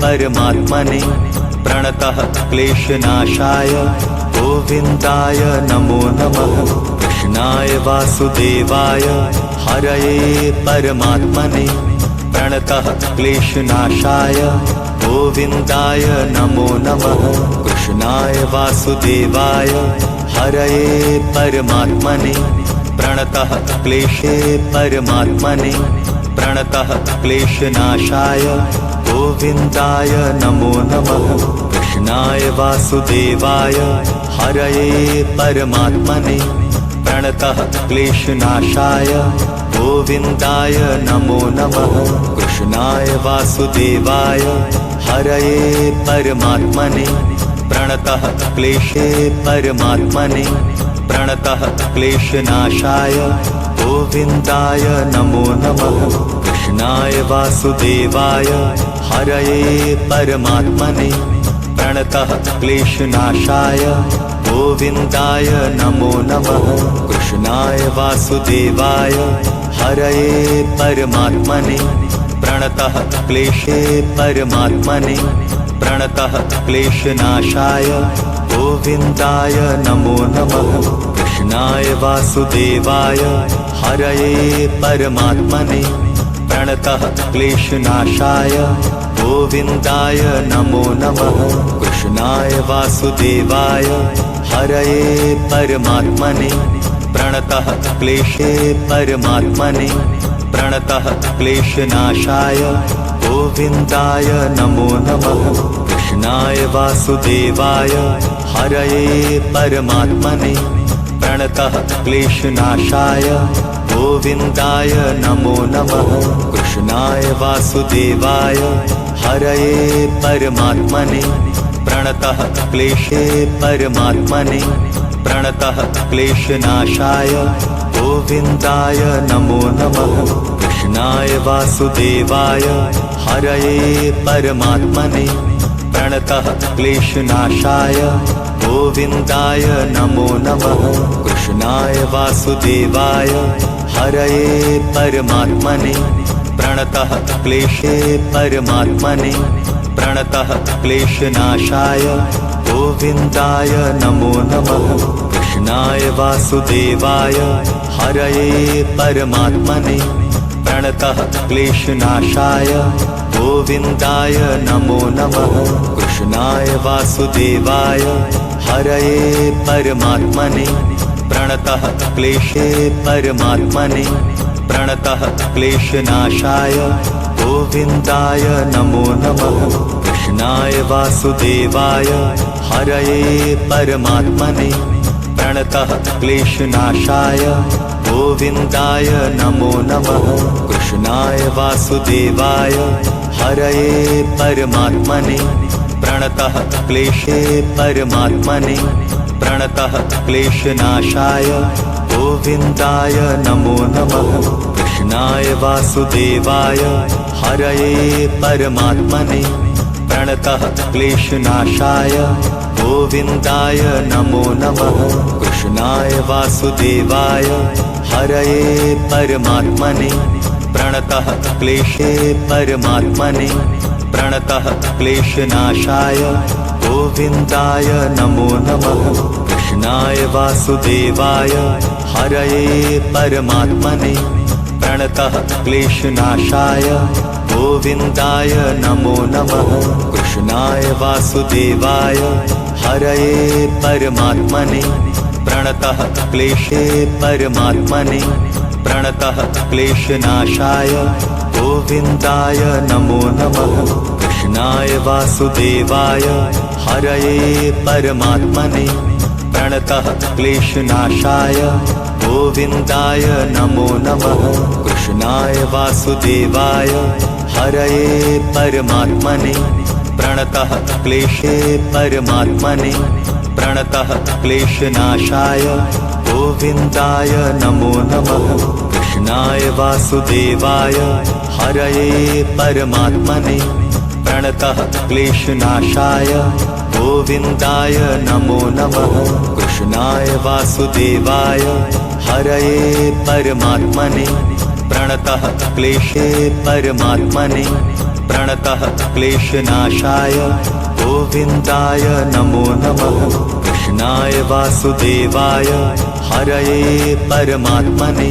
परमात्मने प्रणतः क्लेशनाशाय गोविन्दाय नमो नमः। कृष्णाय वासुदेवाय हरये परमात्मने प्रणतः क्लेशनाशाय गोविन्दाय नमो नमः। कृष्णाय वासुदेवाय हरये परमात्मने प्रणतः क्लेशे परमात्मने प्रणतः क्लेशनाशाय गोविन्दाय नमो नमः। कृष्णाय वासुदेवाय हरये परमात्मने प्रणतः क्लेशनाशाय गोविन्दाय नमो नमः। कृष्णाय वासुदेवाय हरये परमात्मने प्रणतः क्लेशे परमात्मने प्रणतः क्लेशनाशाय गोविन्दाय नमो नमः। कृष्णाय वासुदेवाय हरये परमात्मने प्रणतः क्लेशनाशाय गोविन्दाय नमो नमः। कृष्णाय वासुदेवाय हरये परमात्मने प्रणतः क्लेशे परमात्मने प्रणतः क्लेशनाशाय गोविन्दाय नमो नमः। कृष्णाय वासुदेवाय हरये परमात्मने प्रणतः क्लेशनाशाय गोविन्दाय नमो नमः। कृष्णाय वासुदेवाय हरये परमात्मने प्रणतः क्लेशे परमात्मने प्रणतः क्लेशनाशाय गोविन्दाय नमो नमः। कृष्णाय वासुदेवाय हरये परमात्मने प्रणतः क्लेशनाशाय गोविन्दाय नमो नमः। कृष्णाय वासुदेवाय हरये परमात्मने प्रणतः क्लेशे परमात्मने प्रणतः क्लेशनाशाय गोविन्दाय नमो नमः। कृष्णाय वासुदेवाय हरये परमात्मने प्रणतः क्लेशनाशाय गोविन्दाय नमो नमः। कृष्णाय वासुदेवाय हरये परमात्मने प्रणतः क्लेशे परमात्मने प्रणतः क्लेशनाशाय गोविन्दाय नमो नमः। कृष्णाय वासुदेवाय हरये परमात्मने प्रणतः क्लेशनाशाय गोविन्दाय नमो नमः। कृष्णाय वासुदेवाय हरये परमात्मने प्रणतः क्लेशे परमात्मने प्रणतः क्लेशनाशाय गोविन्दाय नमो नमः। कृष्णाय वासुदेवाय हरये परमात्मने प्रणतः क्लेशनाशाय गोविन्दाय नमो नमः। कृष्णाय वासुदेवाय हरये परमात्मने प्रणतः क्लेशे परमात्मने प्रणतः क्लेशनाशाय गोविन्दाय नमो नमः। कृष्णाय वासुदेवाय हरये परमात्मने प्रणतः क्लेशनाशाय गोविन्दाय नमो नमः। कृष्णाय वासुदेवाय हरये परमात्मने प्रणतः क्लेशे परमात्मने प्रणतः क्लेशनाशाय गोविन्दाय नमो नमः। कृष्णाय वासुदेवाय हरये परमात्मने प्रणतः क्लेशनाशाय गोविन्दाय नमो नमः। कृष्णाय वासुदेवाय हरये परमात्मने प्रणतः क्लेशे परमात्मने प्रणतः क्लेशनाशाय गोविन्दाय नमो नमः। कृष्णाय वासुदेवाय हरये परमात्मने प्रणतः क्लेशनाशाय गोविन्दाय नमो नमः। कृष्णाय वासुदेवाय हरये परमात्मने प्रणतः क्लेशे परमात्मने प्रणतः क्लेशनाशाय गोविन्दाय नमो नमः। कृष्णाय वासुदेवाय हरये परमात्मने प्रणतः क्लेशनाशाय गोविन्दाय नमो नमः। कृष्णाय वासुदेवाय हरये परमात्मने प्रणतः क्लेशे परमात्मने प्रणतः क्लेशनाशाय गोविन्दाय नमो नमः। कृष्णाय वासुदेवाय हरये परमात्मने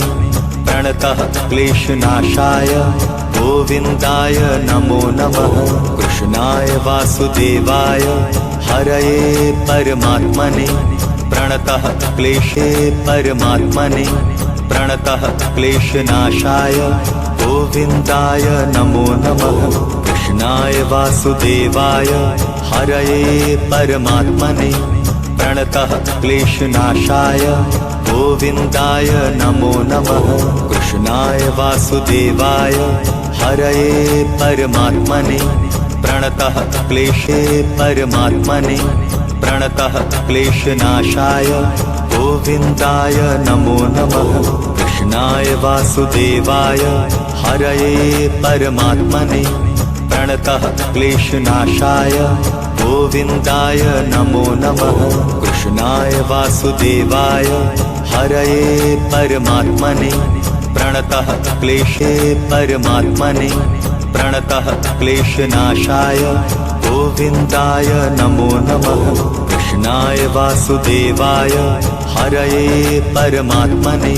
प्रणतः क्लेशनाशाय गोविन्दाय नमो नमः। कृष्णाय वासुदेवाय हरये परमात्मने प्रणतः क्लेशे परमात्मने प्रणतः क्लेशनाशाय गोविन्दाय नमो नमः। कृष्णाय वासुदेवाय हरये परमात्मने प्रणतः क्लेशनाशाय गोविन्दाय नमो नमः। कृष्णाय वासुदेवाय हरये परमात्मने प्रणतः क्लेशे परमात्मने प्रणतः क्लेशनाशाय गोविन्दाय नमो नमः। कृष्णाय वासुदेवाय हरये परमात्मने प्रणतः क्लेशनाशाय गोविन्दाय नमो नमः। कृष्णाय वासुदेवाय हरये परमात्मने प्रणतः क्लेशे परमात्मने प्रणतः क्लेशनाशाय गोविन्दाय नमो नमः। कृष्णाय वासुदेवाय हरये परमात्मने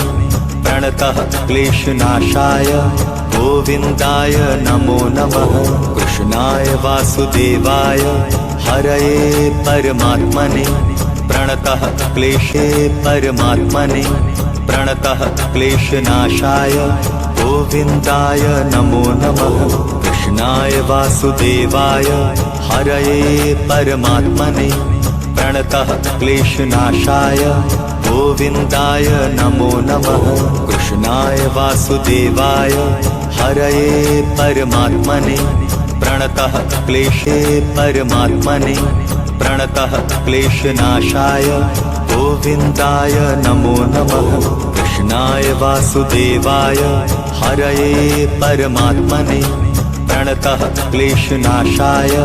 प्रणतः क्लेशनाशाय गोविन्दाय नमो नमः। कृष्णाय वासुदेवाय हरये परमात्मने प्रणतः क्लेशे परमात्मने प्रणतः क्लेशनाशाय गोविन्दाय नमो नमः। कृष्णाय वासुदेवाय हरये परमात्मने प्रणतः क्लेशनाशाय गोविन्दाय नमो नमः। कृष्णाय वासुदेवाय हरये परमात्मने प्रणतः क्लेशे परमात्मने प्रणतः क्लेशनाशाय गोविन्दाय नमो नमः। कृष्णाय वासुदेवाय हरये परमात्मने प्रणतः क्लेशनाशाय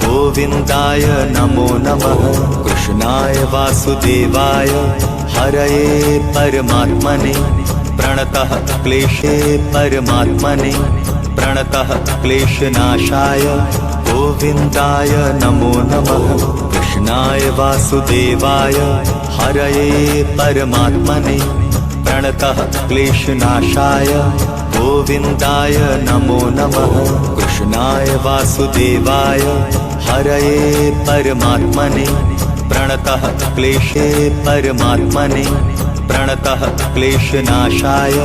गोविन्दाय नमो नमः। कृष्णाय वासुदेवाय हरये परमात्मने प्रणतः क्लेशे परमात्मने प्रणतः क्लेशनाशाय गोविन्दाय नमो नमः। कृष्णाय वासुदेवाय हरये परमात्मने प्रणतः क्लेशनाशाय गोविन्दाय नमो नमः। कृष्णाय वासुदेवाय हरये परमात्मने प्रणतः क्लेशे परमात्मने प्रणतः क्लेशनाशाय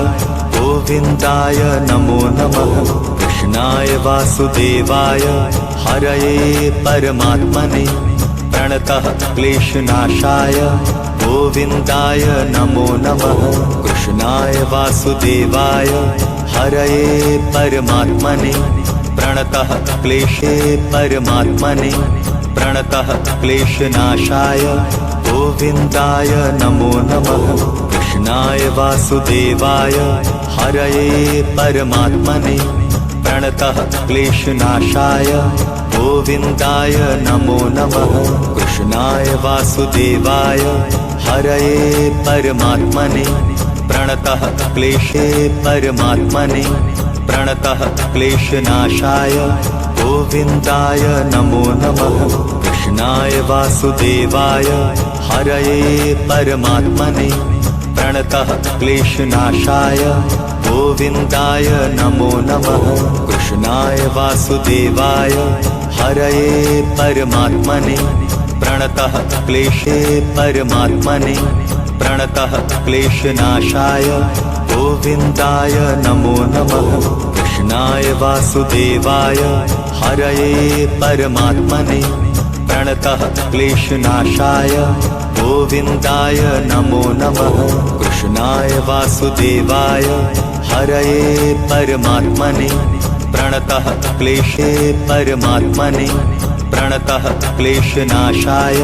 गोविन्दाय नमो नमः। कृष्णाय वासुदेवाय हरये परमात्मने प्रणतः क्लेशनाशाय गोविन्दाय नमो नमः। कृष्णाय वासुदेवाय हरये परमात्मने प्रणतः क्लेशे परमात्मने प्रणतः क्लेशनाशाय गोविन्दाय नमो नमः। कृष्णाय वासुदेवाय हरये परमात्मने प्रणतः क्लेशनाशाय गोविन्दाय नमो नमः। कृष्णाय वासुदेवाय हरये परमात्मने प्रणतः क्लेशे परमात्मने प्रणतः क्लेशनाशाय गोविन्दाय नमो नमः। कृष्णाय वासुदेवाय हरये परमात्मने प्रणतः क्लेशनाशाय गोविन्दाय नमो नमः। कृष्णाय वासुदेवाय हरये परमात्मने प्रणतः क्लेशे परमात्मने प्रणतः क्लेशनाशाय गोविन्दाय नमो नमः। कृष्णाय वासुदेवाय हरये परमात्मने प्रणतः क्लेशनाशाय गोविन्दाय नमो नमः। कृष्णाय वासुदेवाय हरये परमात्मने प्रणतः क्लेशे परमात्मने प्रणतः क्लेशनाशाय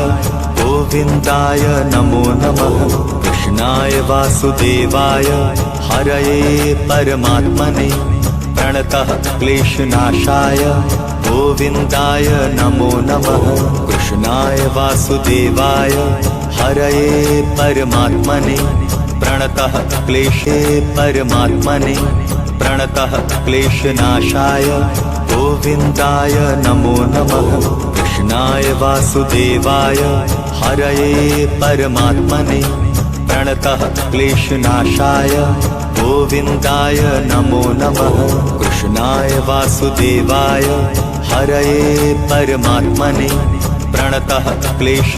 गोविन्दाय नमो नमः। कृष्णाय वासुदेवाय हरये परमात्मने प्रणतः क्लेशनाशाय गोविन्दाय नमो नमः। कृष्णाय वासुदेवाय हरये परमात्मने प्रणतः क्लेशे परमात्मने प्रणतः क्लेशनाशाय गोविन्दाय नमो नमः कृष्णाय वासुदेवाय हरये परमात्मने प्रणतः क्लेशनाशाय गोविन्दाय नमो नमः कृष्णाय वासुदेवाय हरये परमात्मने प्रणतः क्लेश